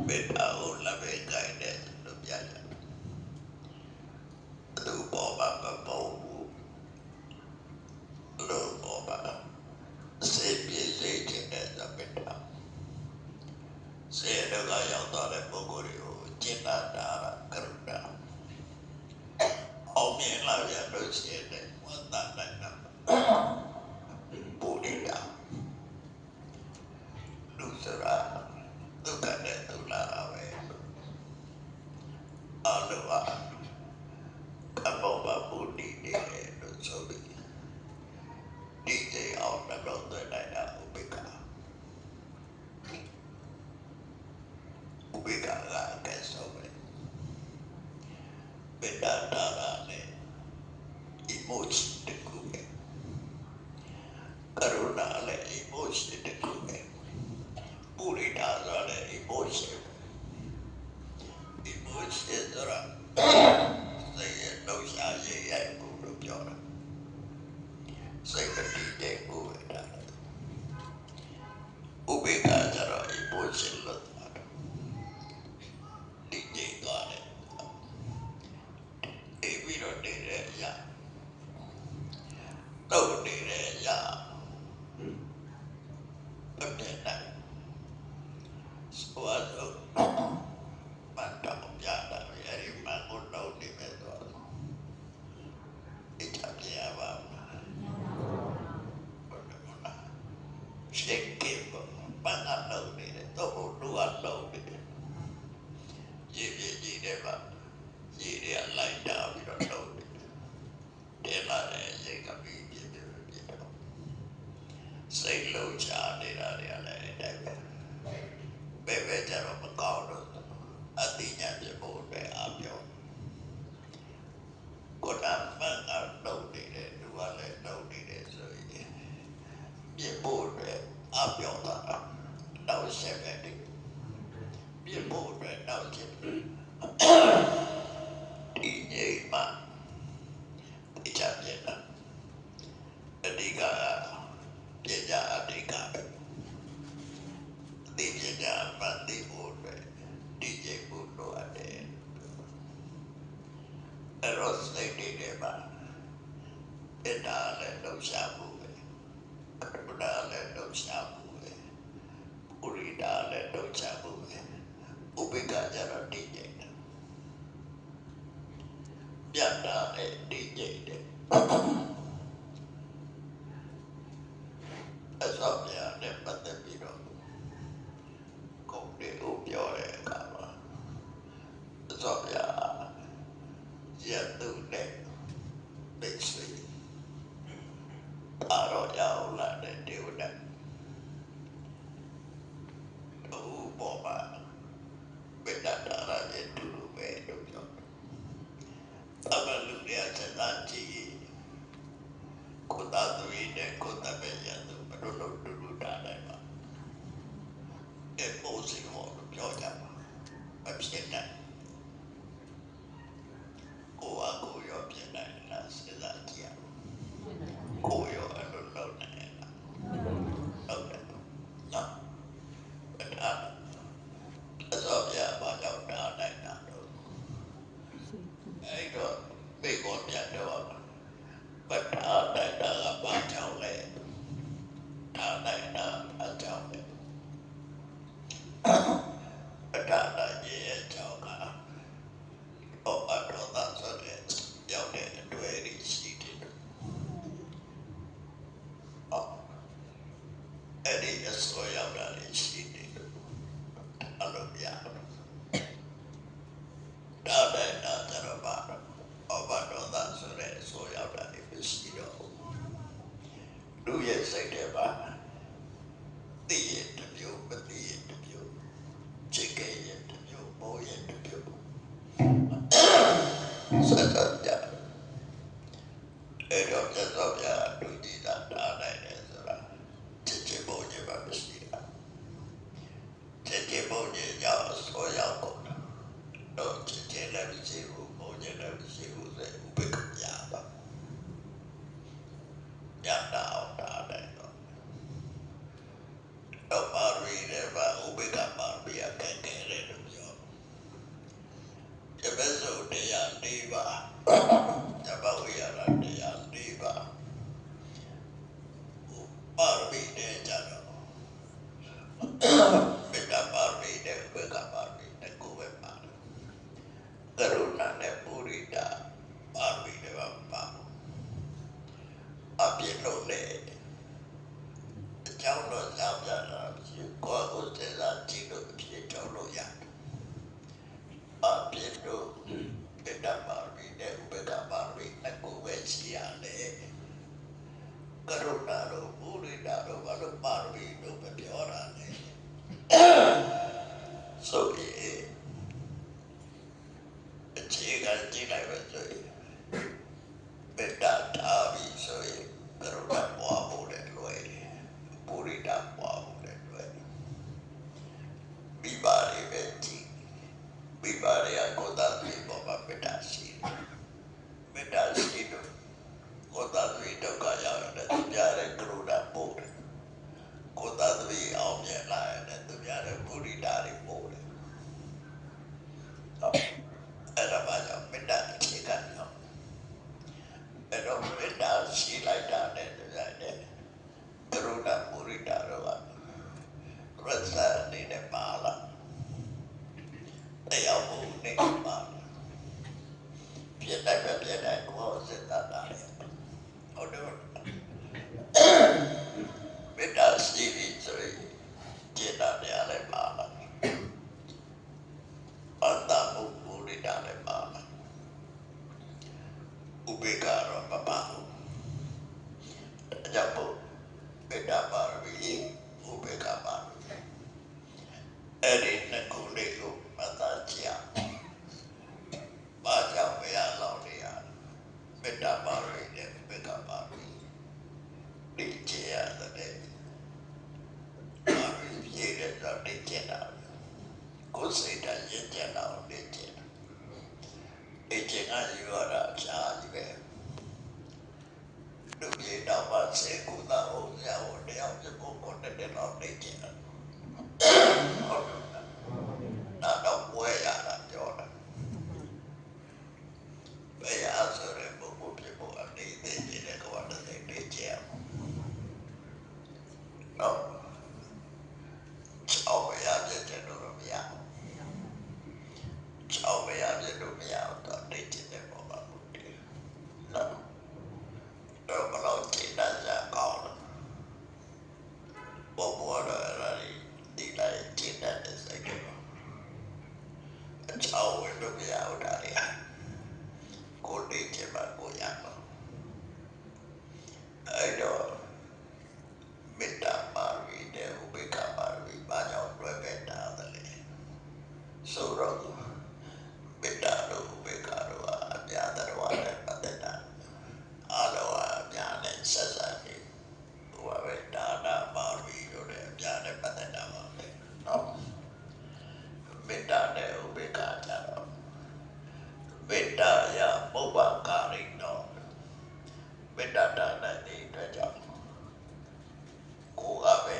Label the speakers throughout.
Speaker 1: Beta la vega ide lo piace. Tu boba bobu lo boba. Se piese che da beta. Se lo ga yao da le bogori o jinna da karuna. Au mien la ya lo che de wa da na. Bodida. Lusara. Tukane tulara we. Alwa. Kaboba budi de lo sobi. DJ out the road na ubika. Ubika ga kesobe. Beda dara ne emoji de kuke. Karuna le emoji de kuke. Puri dara le emoji. Emoji dara. Say no sha ye ye buru pyora. Say the DJ kuke dara. Ubika dara emoji lo dara. DJ dara. We don't need it, yeah. Don't need it, yeah. But then that. So I don't. Mantap piada, jadi bangun tahun di Medan. Ijabnya apa? Bagaimana? Sedikit banget tahun ini, tahun 2 tahun ini. Jadi pak, jadi yang lain dah tidak tahun ini. Dia lah yang kami gitu. Saya lu cari dari lain dah. Bebe cara berkau tu, artinya jemput beapio. Konan banget tahun ini, 2 tahun ini saya. Jemput beapio tak, tahu siapa ni. Jemput tahu siapa. Ini mah, ijazah nak. Ketika dia adika, dia mati pun, dia pun ada. Terus ini dia mah, kita lelok sabu, kita lelok sabu, urida lelok sabu, ubika jalan DJ, biarlah DJ deh. Esoknya dapat terpilih, kau dia upiore kamu. Esoknya jatuh deh, besok. Aro jauh lah deh dia udah. Boba, beda darah je dulu bedo jauh. Tapi lu dia cetaci, kota tu ini kota beja tu dulu darah pak. Emosi kau jauh jauh, absenan. Aku yo absenan lah cetaci. Aku yo alun na. Okay, no, benar. Sebab ya banyak darah na. Itu bingung ya doang. Benar darah macam le, darah macam le. Darah je jauh kan. Obat obat saja jauh deh 2 sini. Oh, ini soal dari sini. Kalau ya, darah terbaik. Obat obat saja soal dari sini. Dulu saya debat, tiada interview, ceknya interview, mau interview. Saja, edoknya dulu tidak ada ini sudah. Cek maunya bagus dia. Cek maunya jauh soal kau. No, cek lagi sihu, maunya lagi sihu saya bekerja apa. Yang tahu tak ada itu. တော့ပါရမီနဲ့ပါဥပေက္ခပါရမီကကဲကဲတယ်လို့ပြောပြပစုတရား၄ပါးဓမ္မဝိဟာရတရား၄ပါးပါရမီနဲ့ကြတော့မေတ္တာပါရမီနဲ့ဥပေက္ခပါရမီနဲ့ကိုယ်ပဲပါတယ်ကရုဏာနဲ့ပုရိဒာပါရမီနဲ့ပါအပြည့်လို့လေအကြောင်းတော့ကြောင်းပြတာဖြစ်ကိုယ်ကိုယ်စေစားကြည့်လို့ဖြစ်တော့လို့ရတယ်အပြည့်လို့မေတ္တာပါရမီနဲ့ဥပေက္ခပါရမီနဲ့ကိုယ်ပဲရှိရတယ်ကရုဏာတို့ပုရိဒာတို့ဘာလို့ပါရမီတို့ပဲပြောတာလဲဆိုရင်အခြေခံကြည့်လိုက်ပဲဆိုရင်မေတ္တာထားပြီးဆိုရင်ကရုဏာပွားဖို့လည်းလွယ်တယ်ပုရိဒာပွားဖို့လည်းလွယ်တယ်မိဘတွေပဲကြည့်မိဘတွေကကိုယ်သားတွေပေါ်မှာမေတ္တာရှိတယ်မေတ္တာရှိလို့ကိုယ်သားတွေဒုက္ခရောက်ရင်သူများတဲ့ကရုဏာပို့တယ်ကိုယ်သားတွေအောင်မြင်လာရင်သူများတဲ့ပုရိဒာတွေပို့တယ်အဲ့ဒါမှကြောင့်မေတ္တာအခြေခံတော့အဲ့တော့မေတ္တာရှိလိုက်တာနဲ့တူတယ်ကရုဏာပုရိဒာတို့ကရသအနေနဲ့ပါလာတရားမှုနဲ့ပါလာပြည့်တယ်ပြည့်တယ်ကိုယ်စိတ်သားတာဟုတ်တယ်မေတ္တာရှိပြီးဆိုရင်จิตတရားလည်းပါလာအတ္တမှုပုရိဒာလည်းပါလာဥပေက္ခရောမပါဘူးအကြောင်းမေတ္တာပါရမီဥပေက္ခပါရမီအဲ့ဒီနှစ်ခုလေးကိုမသာကြဘာကြောင့်မရလောက်နေရမေတ္တာပါရမီနဲ့ဥပေက္ခပါရမီဒီကြရတဲ့ပါရမီပြည့်တဲ့တော့ဒီကြတာကိုယ်စိတ်ဓာတ်ရင့်ကျက်လာအောင်ဒီကြဒီကြကယူရတာအရှားကြီးပဲလူကြီးတော့ပါစေကူတာဟုတ်ရအောင်တရားပြဖို့ကိုတည်းတော့နေကြတယ်ဟုတ်တယ်တော့ဝဲရတာပြောတာဘယ်အားဆိုရပုဂ္ဂိုလ်ပြဖို့အနေနဲ့နေတဲ့ကောတည်းနေကြတော့ချောင်းရပြတဲ့တော့မရချောင်းရပြလို့မရတော့နေကြတယ်ပေါ့ပါဘူးနော်တော့ဘလို့ကြည်တတ်ကြကောင်းဘဘရရဒီလိုက်ကြည်တတ်တဲ့စိတ်ကအချောင်းဝင်လို့မရတော့တာလေကိုနေချင်မှကိုရမှာအဲ့တော့မေတ္တာပါရမီနဲ့ဥပေက္ခပါရမီဘာကြောင့်တွဲပဲတာလဲဆိုတော့မေတ္တာတို့ဥပေက္ခတို့အပြာတော်နဲ့ပတ်သက်တာအားလုံးအပြာနဲ့ဆက်စပ်နေဟိုပဲဒါနပါရမီတို့လည်းအပြာနဲ့ပတ်သက်တာပါပဲနော်မေတ္တာနဲ့ဥပေက္ခကြတော့မေတ္တာယပုပ္ပကာရိနောမေတ္တာဒါနတဲ့အတွက်ကြောင့်ကိုယ်ကပဲ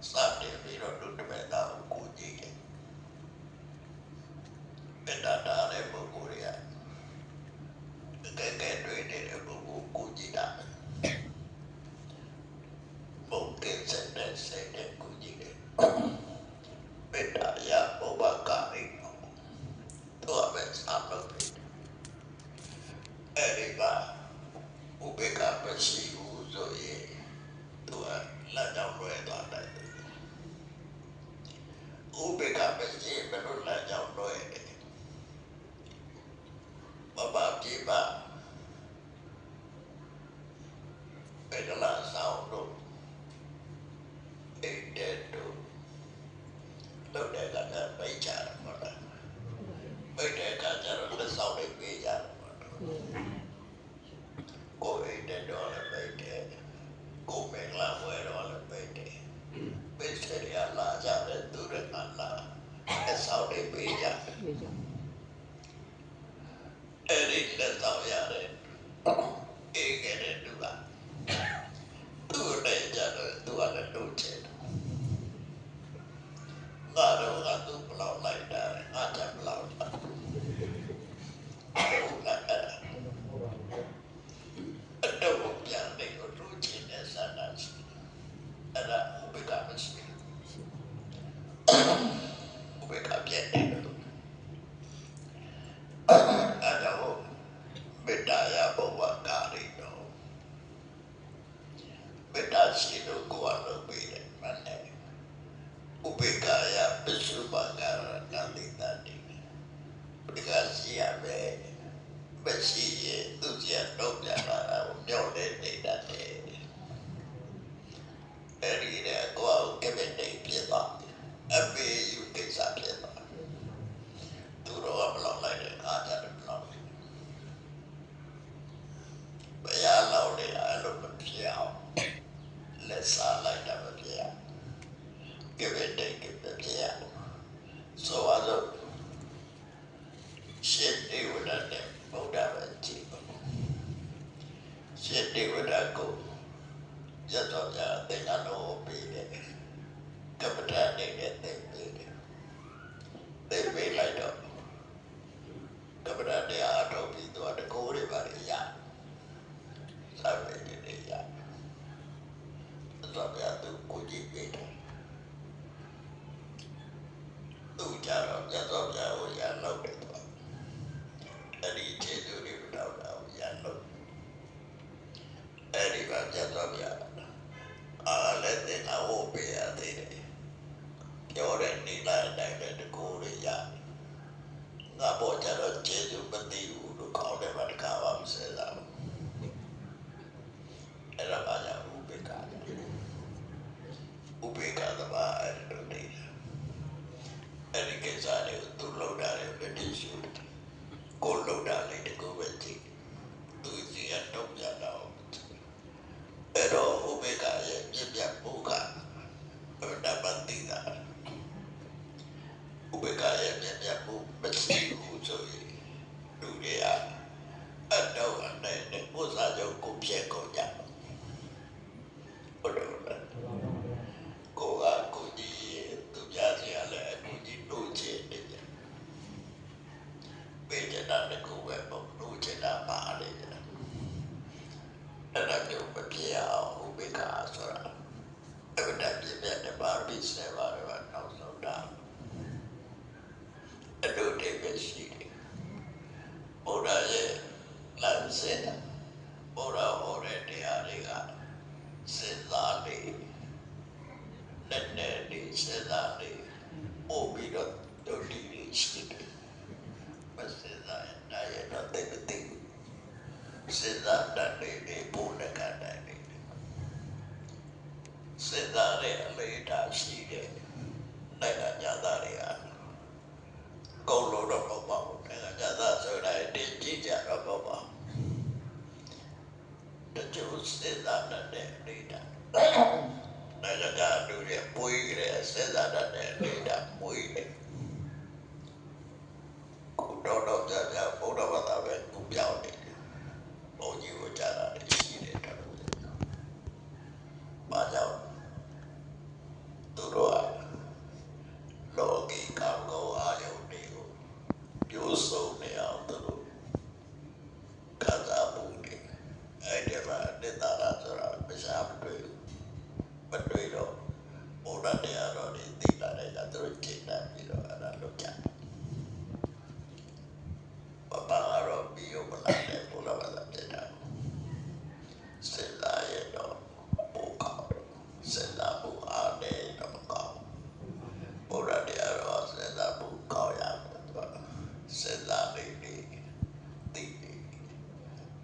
Speaker 1: စတင်ပြီးတော့လူတစ်ပတ်သားကိုကြည့်တယ်မေတ္တာဒါတဲ့ပုဂ္ဂိုလ်တွေကကဲတွေ့နေတဲ့ပုဂ္ဂိုလ်ကိုကြည့်တာဘုံကစတဲ့စိတ်နဲ့ကိုကြည့်တယ်မေတ္တာယပုပ္ပကာရိနောတော့ပဲစလုပ်တယ်အဲ့ဒီပါဥပေက္ခမရှိဘူးဆိုရင်သူကလက်ကြောင့်လွဲသွားတယ်ဥပေက္ခမရှိဘယ်လိုလက်ကြောင့်လွဲတယ်မပါပြပါဘယ်လားဆောင်လို့အိတ်တဲ့တို့လောက်တဲ့ကတည်းကပိတ်ကြတယ်ပေါ့လားပိတ်တဲ့ကကျတော့လက်ဆောင်တွေပေးကြတယ်ပေါ့ကိုအိတ်တဲ့တော့လည်းပိတ်တယ်ကိုမင်္ဂလာဝဲတော့လည်းပိတ်တယ်ပိတ်တယ်ရလာကြတယ်သူရကလာလက်ဆောင်တွေပေးကြတယ်အဲ့ဒီလက်ဆောင်ရတယ်အေးခဲ့တဲ့သူကသူ့နဲ့ကြတော့သူကလည်းတို့ချင်တယ် မရှိရင်သူ့ကျန်တော့ပြန်လာတာကိုမျောလဲနေတတ်တယ်အဲ့ဒီတဲ့ကိုယ့်ကိုကဲ့နေဖြစ်သွားအမေယူကိစ္စဖြစ်သွားသူတော်ကဘလောက်လိုက်တယ်အားကြတယ်ဘလောက်လိုက်ဘယ်ရလောက်လဲအဲ့လိုမဖြစ်အောင်လက်စားလိုက်တာမဖြစ်အောင်ကဲ့နေကဲ့ဖြစ်အောင်ဆိုတော့ရှင်းနေဝဒတဲ့ဘုရားပဲကြည့်ရှင်းနေဝဒကိုရတော့ကြတဲ့ကတော့ပြီးတယ်ကပ္ပတာနေတဲ့သိပြီးတယ်သိပြီးလိုက်တော့ကပ္ပတာတရားအထုတ်ပြီးတော့တကိုးတွေပါရစာပေတွေရတော့ပြသူကိုကြည့်ပြီးတယ်သူကြတော့ပြတော့ပြကိုရလောက်တယ်တော့အဲ့ဒီခြေသူတွေတော့ရလောက်အဲ့ဒီပါပြတော့ပြအားလည်းတဲ့ဟောပေးရသေးတယ်ပြောတဲ့နေလိုက်တိုင်းတဲ့တကိုးတွေရငါပေါ်ကြတော့ခြေသူမသိဘူးလို့ခေါင်းထဲမှာတခါမှမစဲတာအဲ့ဒါပါကြောင့်ဥပေက္ခသဘာအဲ့လိုနေအဲ့ဒီကိစ္စတွေကိုသူလောက်တာလေတတိရှိကိုလောက်တာလေတကူပဲကြည့်သူစီရတော့ပြတော့အဲ့တော့ဥပေက္ခရဲ့ပြပြဖို့ကဘယ်တပတ်တည်တာဥပေက္ခရဲ့ပြပြဖို့မရှိဘူးဆိုရင်လူတွေကအတော့နဲ့ဥစ္စာကြောင့်ကိုပြဲကုန်ကြဟုတ်တယ်ကိုကကိုကြီးသူပြစီရလဲကိုကြီးတို့ချင်တယ်ပေးကြတာလည်းကိုပဲပေါ့တို့ချင်တာပါလေအဲ့ဒါမျိုးမပြအောင်ဥပေက္ခဆိုတာအဲ့ဒါပြပြတဲ့ပါပိစေပါတော့နောက်ဆုံးတာအဲ့လိုတည်းပဲရှိတယ်ဘုရားရဲ့လမ်းစဉ်ဘုရားဟောတဲ့တရားတွေကစဉ်းစားနေနဲ့ဒီစဉ်းစားနေပို့ပြီးတော့တို့ဒီရှိတယ်မစဉ်းစားရင်နိုင်ရတော့တိတ်မသိစဉ်းစားတတ်နေပို့တဲ့ကတိုင်းနေစဉ်းစားတဲ့အလေးထားရှိတယ်နိုင်ငံညာသားတွေကကောင်းလို့တော့မပေါ့ဘူးနိုင်ငံညာသားဆိုတဲ့ဒီကြည့်ကြတော့မပေါ့တချို့စဉ်းစားတတ်တဲ့လေးထားနိုင်ငံကလူတွေပွေးကြတယ်စဉ်းစားတတ်တဲ့လေးထားပွေးတယ်ကိုတော့ကြကြဘုရားဘာသာပဲကိုပြောင်းနေတယ်ဘုန်းကြီးကိုကြားတာရှိတယ်တော်တော်ဘာကြောင့်သူတို့ကလောကီကောင်းကောင်းအာယုန်တွေကိုပြိုးစုံနေအောင်သူတို့ကစားမှုတွေအဲ့ဒီမှာတက်တာလားဆိုတာမရှားမတွေ့ဘူးမတွေ့တော့ဘုရားတရားတော်တွေသိလာတဲ့ကသူတို့ကျင့်တတ်ပြီးတော့အဲ့ဒါလုပ်ကြပပကတော့ပြီးရောမလာတဲ့ဘုရားဘာသာပြန်တာစဉ်းစားရတော့ဘုကောင်းစဉ်းစားဖို့အားနဲ့တော့ကောင်းဘုရားတရားတော်စဉ်းစားဖို့ကောင်းရမယ်သူကစဉ်းစားနေသိနေ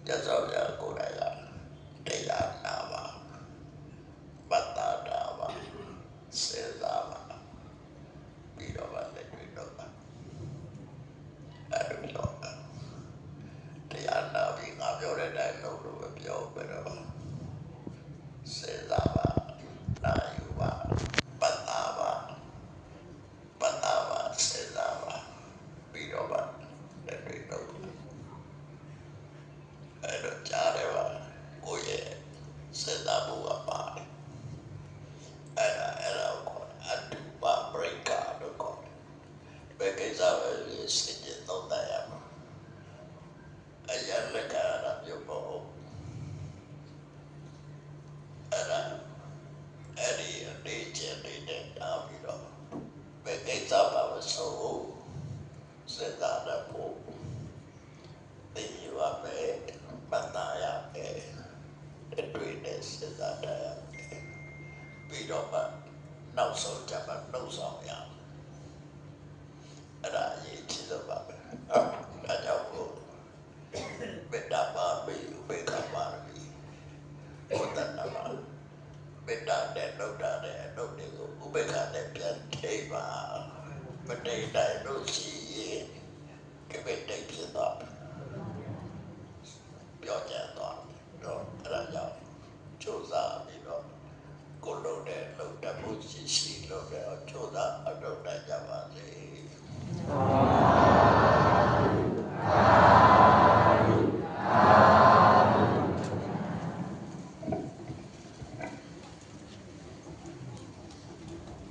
Speaker 1: ရသော်ပြကိုယ်တိုင်ကတရားနာပါပတ္တာတာပါစဉ်းစားပါပြီးတော့လည်းတွေ့တော့ပါအဲ့လိုတော့တရားနာပြီးငါပြောတဲ့အတိုင်းလုပ်လို့ပဲပြောပဲတော့စဉ်းစားပါနာယူပါပတ္တာပါစဉ်းစားပါပြီးတော့လည်းတွေ့တော့အဲ့တော့ကြားတယ်ပါကိုယ့်ရဲ့စဉ်းစားဖို့ကပါတယ်အဲ့ဒါကိုအတူပါဘရိကာလို့ခေါ်တယ်ဘယ်ကိစ္စပဲစဉ်းကျင်သုံးသပ်ရမှာအရလက္ခဏာမျိုးပေါ့အဲ့ဒီအနေချင်းနေတဲ့တာပြီးတော့ဘယ်ကိစ္စပါမဆိုစဉ်းစားတတ်ဖို့သိရမယ်ပတ္တာရမယ်တွေ့တဲ့စဉ်းစားတတ်ရမယ်ပြီးတော့မှနောက်ဆုံးကြမှာနှုတ်ဆောင်ရအဲ့ဒါအရေးကြီးဆုံးပါပဲဒါကြောင့် မေတ္တာပါရမီဥပေက္ခပါရမီဘုဒ္ဓနာမမေတ္တာနဲ့လုပ်တာနဲ့အလုပ်တွေကိုဥပေက္ခနဲ့ပြန်ထိပါမတိတ်တိုင်းလို့ရှိရင်ကိမေတ္တိဖြစ်သွားပြောကြတယ်